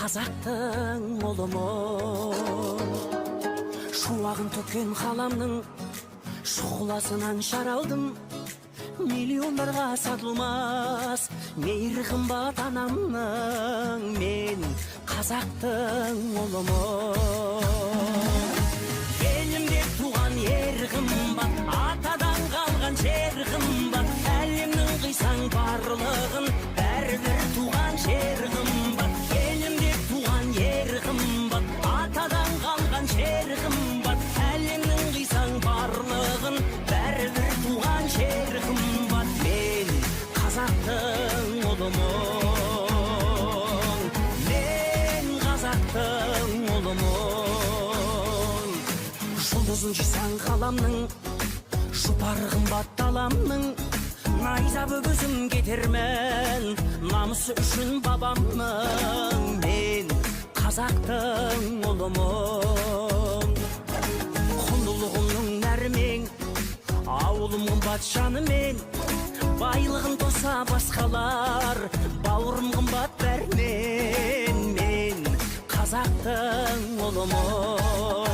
қазақтың ұлымын. Шуағын төккен қаламның шұғыласынан шар алдым. Миллиондарға сатылмас мейір қымбат анамның. Мен қазақтың ұлымын. Елімде туған ер қымбат, атадан қалған жер қымбат. Әлемнің қисаң барлығын бәрібір туған жер қымбат. Елімде туған ер қымбат, атадан қалған жер қымбат. Әлемнің қисаң барлығын бәрібір туған жер қымбат. Мен қазақтың ұлымын. Мен қазақтың ұлымын. Жұлдызын жисаң қаламның, жұпары қымбат таламның. Найза бөгізім кетермен, намысы үшін бабамның. Мен қазақтың ұлымын. Құндылығымның нәрімен, ауылым қымбат жанымен. Байлығын тоса басқалар, бауырым қымбат бәрінен. Мен қазақтың ұлымын.